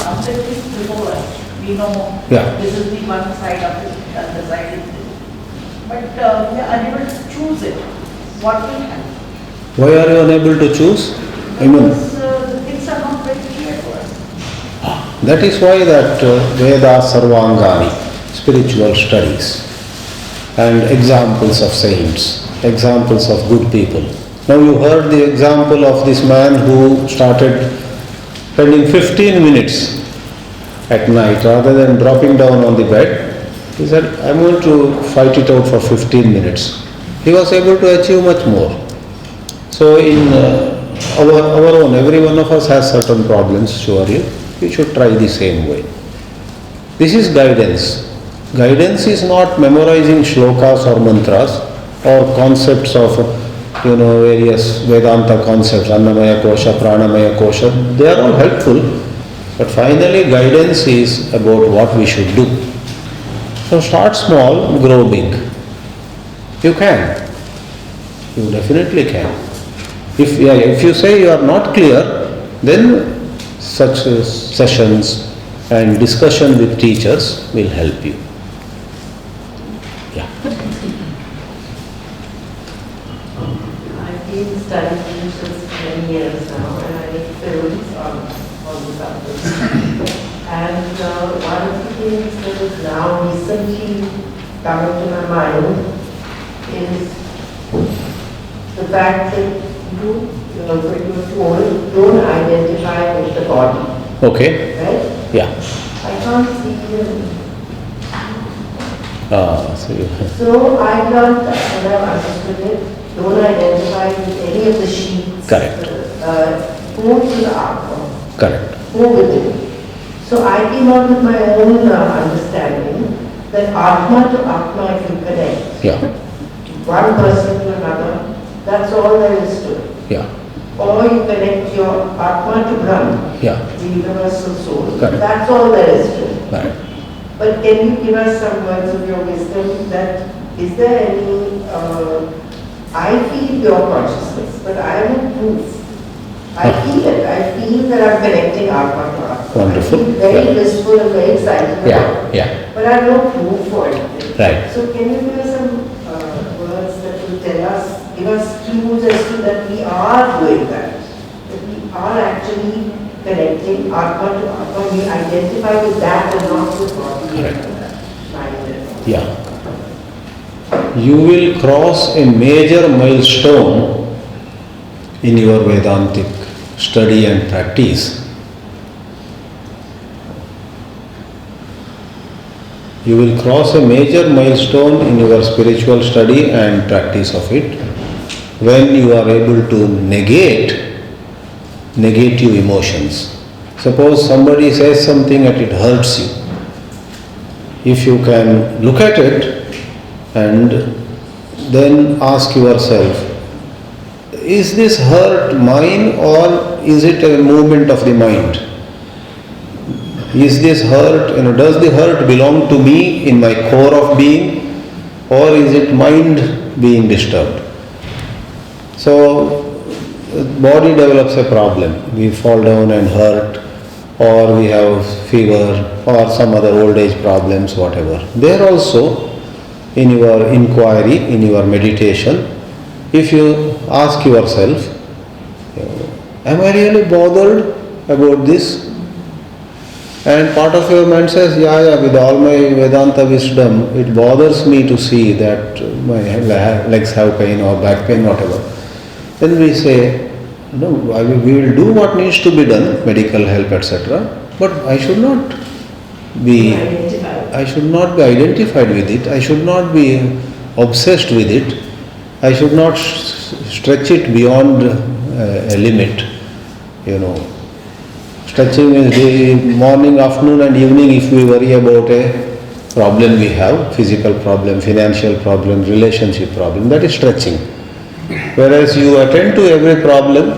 After this before us, we know Yeah. this is the one side of it, the other side is this. But we are unable to choose it. What will happen? Why are you unable to choose? Because the things are not very clear to us. That is why that Veda Sarvangani, spiritual studies, and examples of saints, examples of good people. Now you heard the example of this man who started spending 15 minutes at night rather than dropping down on the bed. He said, I'm going to fight it out for 15 minutes. He was able to achieve much more. So in our own, every one of us has certain problems, surely. We should try the same way. This is guidance. Guidance is not memorizing shlokas or mantras or concepts of, various Vedanta concepts, Annamaya Kosha, Pranamaya Kosha. They are all helpful. But finally, guidance is about what we should do. So start small, grow big. You can. You definitely can. If you say you are not clear, then such sessions and discussion with teachers will help you. Yeah. I've been studying religions for many years now, and I make films on the subject. And one of the things that has now recently come into my mind is the fact that you don't identify with the body. Okay. Right? Yeah. I can't see you. So I learned that when I've understood it, don't identify with any of the sheets. Correct. Go to the Atma. Correct. Go with it. So I came up with my own understanding that Atma to Atma, if you connect, Yeah. one person to another, that's all there is to it. Yeah. Or you connect your Atma to Brahma, Yeah. the universal soul. Correct. That's all there is to it. Right. But can you give us some words of your wisdom that is there any, I feel your consciousness, but I haven't proof. I feel it. I feel that I'm connecting Atma to Atma. Wonderful. I feel very Yeah. blissful and very excited about Yeah. it. Yeah. But I have no proof for it. Right. So can you give us some words that will tell us, give us clues as to that we are doing that we are actually connecting Atma to Atma. We identify with that and not with body Correct. and mind. Yeah. You will cross a major milestone in your Vedantic study and practice. You will cross a major milestone in your spiritual study and practice of it when you are able to negate negative emotions. Suppose somebody says something and it hurts you. If you can look at it and then ask yourself, is this hurt mine or is it a movement of the mind? Is this hurt, does the hurt belong to me in my core of being, or is it mind being disturbed? So body develops a problem. We fall down and hurt, or we have fever, or some other old age problems, whatever. There also, in your inquiry, in your meditation, if you ask yourself, am I really bothered about this? And part of your mind says, yeah, with all my Vedanta wisdom, it bothers me to see that my legs have pain or back pain, whatever. Then we say, no, we will do what needs to be done, medical help, etc. But I should not be identified with it. I should not be obsessed with it. I should not stretch it beyond a limit. Stretching is day, morning, afternoon and evening if we worry about a problem we have, physical problem, financial problem, relationship problem, that is stretching. Whereas you attend to every problem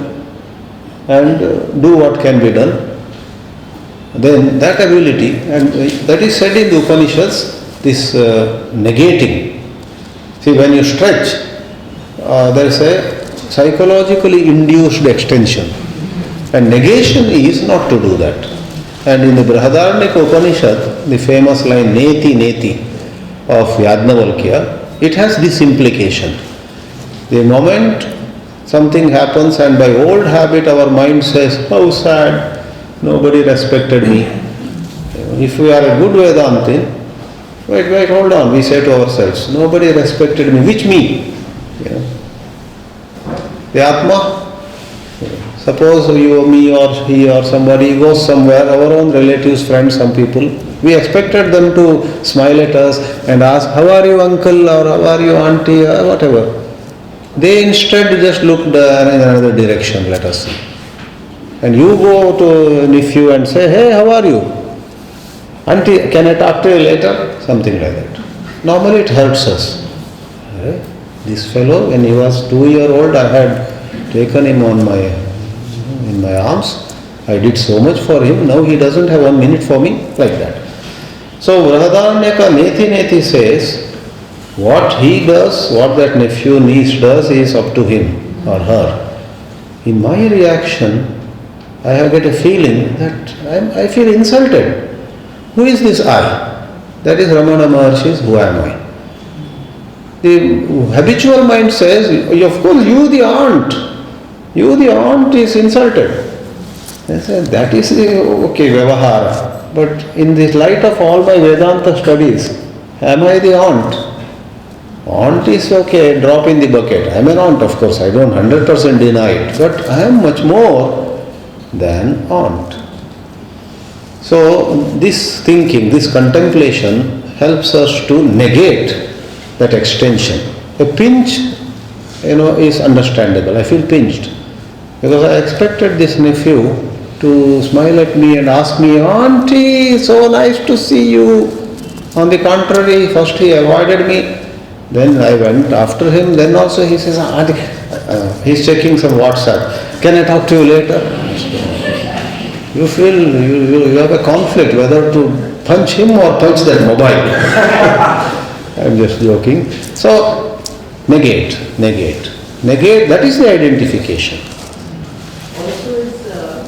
and do what can be done, then that ability, and that is said in the Upanishads, this negating. See, when you stretch, there is a psychologically induced extension. And negation is not to do that. And in the Brihadaranyaka Upanishad, the famous line Neti Neti of Yajnavalkya, it has this implication. The moment something happens and by old habit our mind says, how sad, nobody respected me. If we are a good Vedantin, wait, hold on, we say to ourselves, nobody respected me. Which me? The Atma? Suppose you or me or he or somebody goes somewhere, our own relatives, friends, some people, we expected them to smile at us and ask, how are you uncle or how are you auntie or whatever. They instead just looked in another direction, let us see. And you go to a nephew and say, hey, how are you? Auntie, can I talk to you later? Something like that. Normally it hurts us. This fellow, when he was 2-year-old, I had taken him in my arms. I did so much for him. Now he doesn't have 1 minute for me, like that. So Brihadaranyaka Neti Neti says, what he does, what that nephew niece does is up to him or her. In my reaction, I have got a feeling that I feel insulted. Who is this I? That is Ramana Maharshi's who am I? The habitual mind says, of course you the aunt. You the aunt is insulted. I said, that is okay, Vyavahara. But in the light of all my Vedanta studies, am I the aunt? Aunt is okay, drop in the bucket. I am an aunt, of course, I don't 100% deny it. But I am much more than aunt. So this thinking, this contemplation helps us to negate that extension. A pinch, is understandable. I feel pinched. Because I expected this nephew to smile at me and ask me, Auntie, so nice to see you. On the contrary, first he avoided me. Then I went after him. Then also he says, he's checking some WhatsApp. Can I talk to you later? You feel you have a conflict whether to punch him or punch that mobile. I'm just joking. So, negate, that is the identification. Also is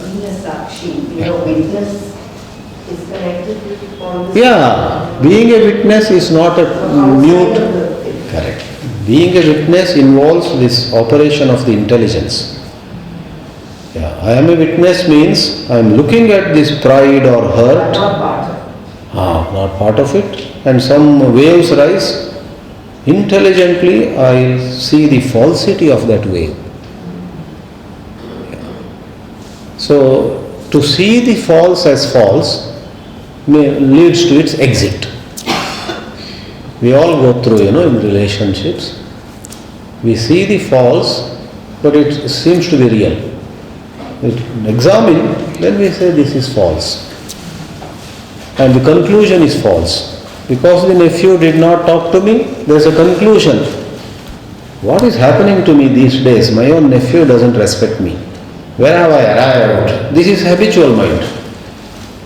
being a sakshi, witness is connected with all this. Yeah, being a witness is not a mute. Correct. Being a witness involves this operation of the intelligence. Yeah, I am a witness means I am looking at this pride or hurt. Not part of it. And some waves rise. Intelligently I see the falsity of that wave. So to see the false as false leads to its exit. We all go through, in relationships. We see the false, but it seems to be real. Examine, then we say this is false. And the conclusion is false. Because the nephew did not talk to me, there is a conclusion. What is happening to me these days? My own nephew doesn't respect me. Where have I arrived? This is habitual mind.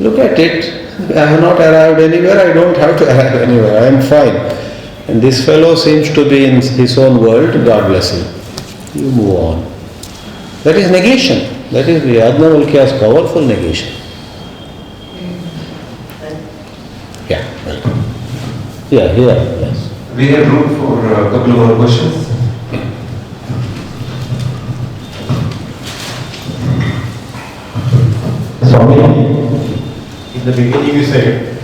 Look at it. I have not arrived anywhere. I don't have to arrive anywhere. I am fine. And this fellow seems to be in his own world. God bless him. You move on. That is negation. That is the Yajnavalkya's powerful negation. Yeah, welcome. Yeah, here, yes. We have room for a couple more questions. Swami, in the beginning you said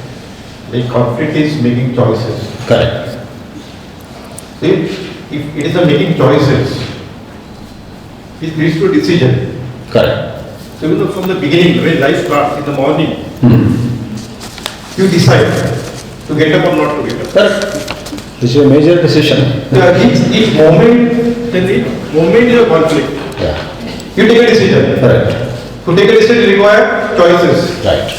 the conflict is making choices. Correct. See, if it is a making choices, it leads to a decision. Correct. So even from the beginning, when life starts in the morning, you decide to get up or not to get up. Correct. This is a major decision. Each moment, is a conflict. Yeah. You take a decision. Correct. To take a decision require choices. Right.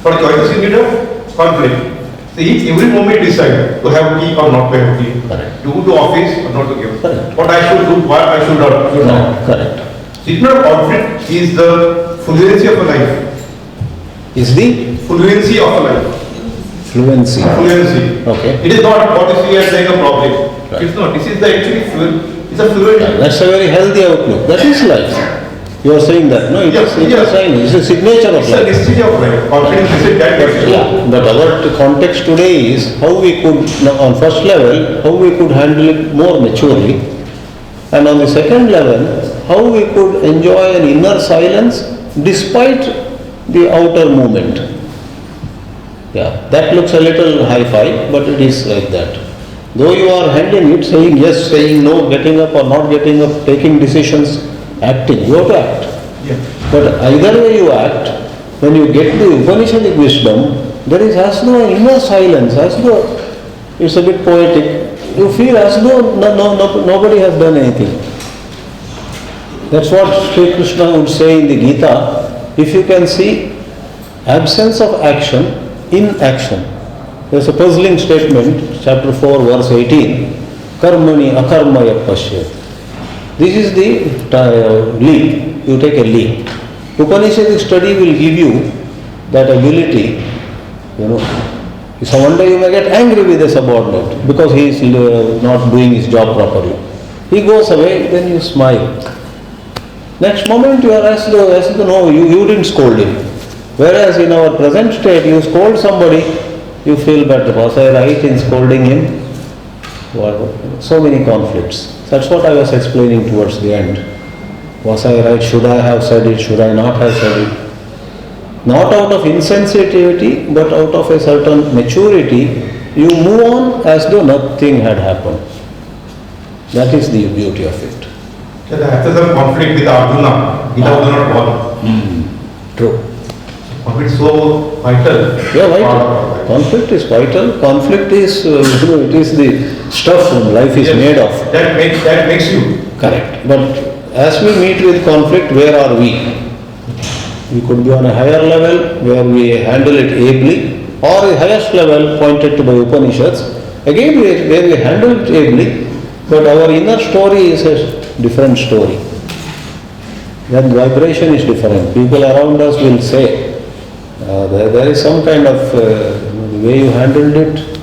For choices you need a conflict. So every moment you decide to have tea or not to have tea. Correct. To go to office or not to give. Correct. What I should do, what I should not. No, correct. It's not conflict, is the fluency of a life. Is the Fluency of a life. fluency. Fluency. Okay. It is not what is we are saying a problem. Right. It's not. This is the actually it's a fluent. That's a very healthy outlook. That is life. You are saying that. No, it is a sign. It is a signature of It's a life. destiny of life. Confidence is that makes you. Yeah, but our context today is how we could, on first level, how we could handle it more maturely, and on the second level, how we could enjoy an inner silence despite the outer movement. Yeah, that looks a little high-fi, but it is like that. Though you are handling it, saying yes, saying no, getting up or not getting up, taking decisions, acting, you have to act. Yeah. But either way you act, when you get the Upanishadic wisdom, there is as though inner silence, as though it's a bit poetic. You feel as though nobody has done anything. That's what Sri Krishna would say in the Gita. If you can see absence of action in action. There's a puzzling statement, chapter 4, verse 18. Karmani akarmaya pashyat. This is the leap. You take a leap. Upanishadic study will give you that ability, So one day you may get angry with a subordinate because he is not doing his job properly. He goes away, then you smile. Next moment you are asked to know, you didn't scold him. Whereas in our present state, you scold somebody, you feel better. Was I right in scolding him? So many conflicts. That's what I was explaining towards the end. Was I right? Should I have said it? Should I not have said it? Not out of insensitivity, but out of a certain maturity, you move on as though nothing had happened. That is the beauty of it. So the absence of conflict with Arjuna, Gita was not born. True. Conflict is so vital. Yeah, vital. Conflict is vital. Conflict is, it is the stuff life is made of. That makes you. Correct. But as we meet with conflict, where are we? We could be on a higher level where we handle it ably, or a highest level pointed to by Upanishads. Again, where we handle it ably, but our inner story is a different story. That vibration is different. People around us will say, there is some kind of, the way you handled it,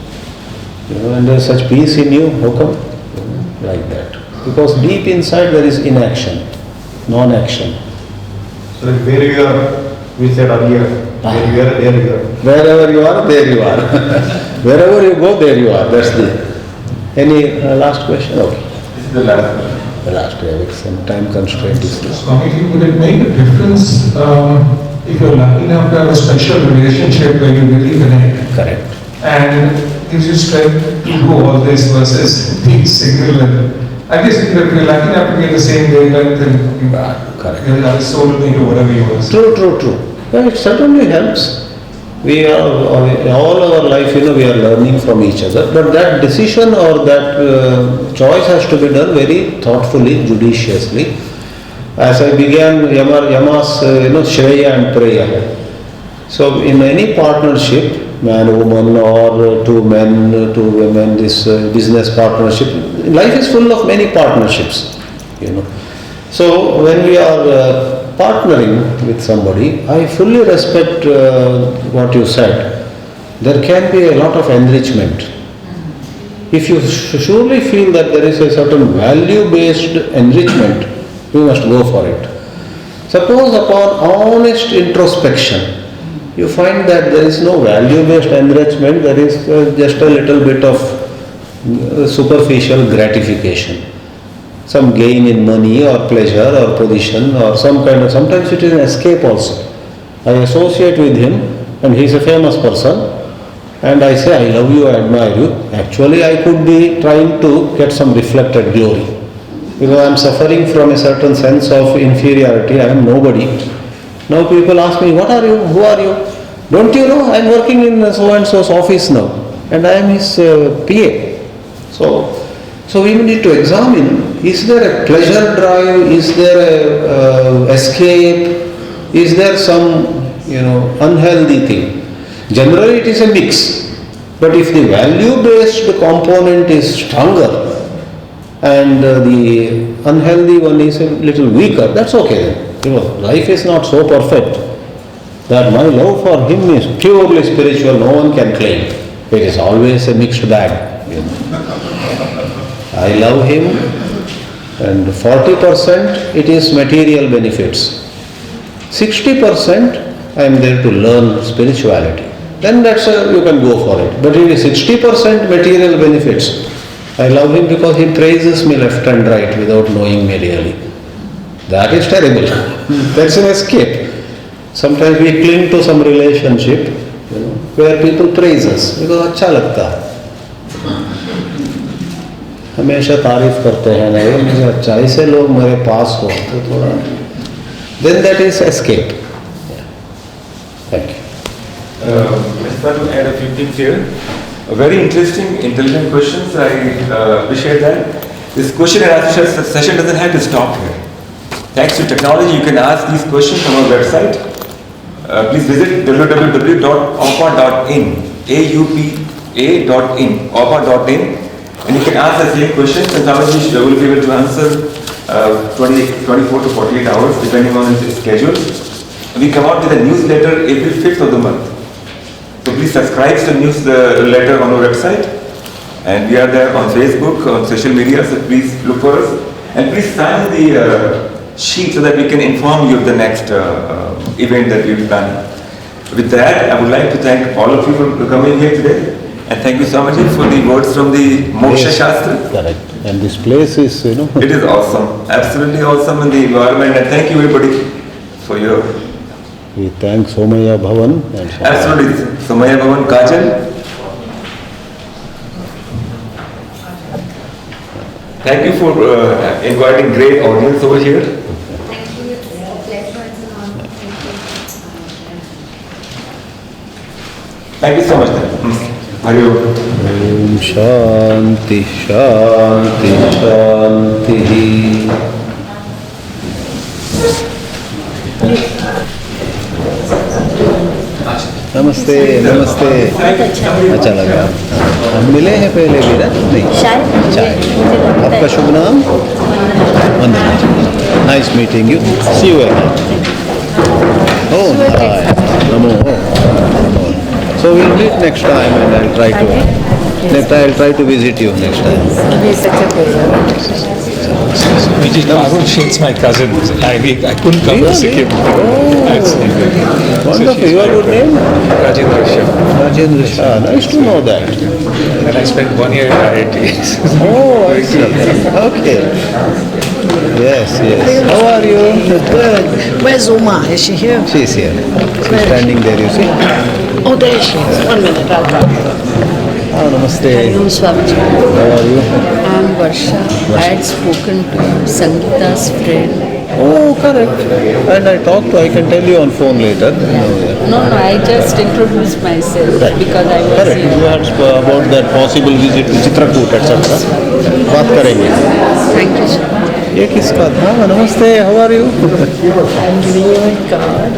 and there is such peace in you, how come? Like that. Because deep inside there is inaction, non-action. So where you are, we said earlier, where you are, there you are. Wherever you are, there you are. Wherever you go, there you are. That's the. Any last question? Okay. This is the last question. The last, with some time constraint is this. Swamiji, would it make a difference if you're lucky enough to have a special relationship where you really connect? Correct. And gives you strength to do all this versus being single. And I guess if you're lucky enough to be in the same wavelength, then Correct. you'll have soulmate or whatever you want to say. True. Yeah, it certainly helps. We are, all our life, we are learning from each other. But that decision or that choice has to be done very thoughtfully, judiciously. As I began Yama's, Shreya and Preya. So in any partnership, man-woman or two men, two women, this business partnership, life is full of many partnerships, So when we are partnering with somebody, I fully respect what you said. There can be a lot of enrichment. If you surely feel that there is a certain value-based enrichment, You must go for it. Suppose upon honest introspection, you find that there is no value-based enrichment, there is just a little bit of superficial gratification. Some gain in money or pleasure or position or some kind of, sometimes it is an escape also. I associate with him and he is a famous person and I say, I love you, I admire you. Actually, I could be trying to get some reflected glory. Because I am suffering from a certain sense of inferiority, I am nobody. Now people ask me, what are you? Who are you? Don't you know? I am working in so and so's office now and I am his PA. So we need to examine, is there a pleasure drive? Is there a escape? Is there some, unhealthy thing? Generally it is a mix. But if the value-based component is stronger and the unhealthy one is a little weaker, that's okay then. Life is not so perfect that my love for him is purely spiritual, no one can claim. It is always a mixed bag. I love him and 40% it is material benefits. 60% I am there to learn spirituality. Then you can go for it. But it is 60% material benefits. I love him because he praises me left and right without knowing me really. That is terrible. That's an escape. Sometimes we cling to some relationship, where people praise us because अच्छा लगता है. हमेशा तारीफ करते हैं ना, ये मुझे अच्छा, ऐसे लोग मेरे पास हो तो थोड़ा, then that is escape. Thank you. I start to add a few things here. Very interesting, intelligent questions. I appreciate that. This question and answer session doesn't have to stop here. Thanks to technology, you can ask these questions on our website. Please visit www.aupa.in, aupa.in, aupa.in, and you can ask the same questions and Swamiji will be able to answer 24 to 48 hours depending on his schedule. We come out with a newsletter every 5th of the month. So please subscribe to the newsletter on our website, and we are there on Facebook, on social media, so please look for us. And please sign the sheet so that we can inform you of the next event that we will plan. With that, I would like to thank all of you for coming here today, and thank you so much for the words from the Moksha Shastra. Correct. And this place is, It is awesome, absolutely awesome in the environment, and thank you everybody for your... We thank Somaiya Bhavan and Absolutely, Somaiya Bhavan, Kajal. Thank you for inviting great audience over here. Thank you. It's a pleasure. It's an honor. Thank you so much. Hari Om. Om Shanti Shanti Shanti. नमस्ते नमस्ते अच्छा लगा हम मिले हैं पहले भी ना नहीं शायद आपका शुभ नाम Vandana nice meeting you see you oh hi नमो so we'll meet next time and I'll try to visit you next time. Arun Sheen's my cousin. I couldn't come to Sikkim. Wonderful. Your good name? Rajendra Shah. Rajendra Shah. Nice to know that. And I spent 1 year at IIT. Oh, I see. Okay. Yes. How are you? Good. Where's Uma? Is she here? She's here. She's standing there, you see. Oh, there she is. 1 minute, I'll come. Oh, namaste. Hello, Swami. How are you? I'm Varsha. I had spoken to Sangeeta's friend. Oh, correct. And I can tell you on phone later. No, I just introduced myself because I was Correct. here. You had about that possible visit to Chitrakoot, etc. बात करेंगे. Thank you so much. ये किसका था? नमस्ते. How are you? I'm giving you a card.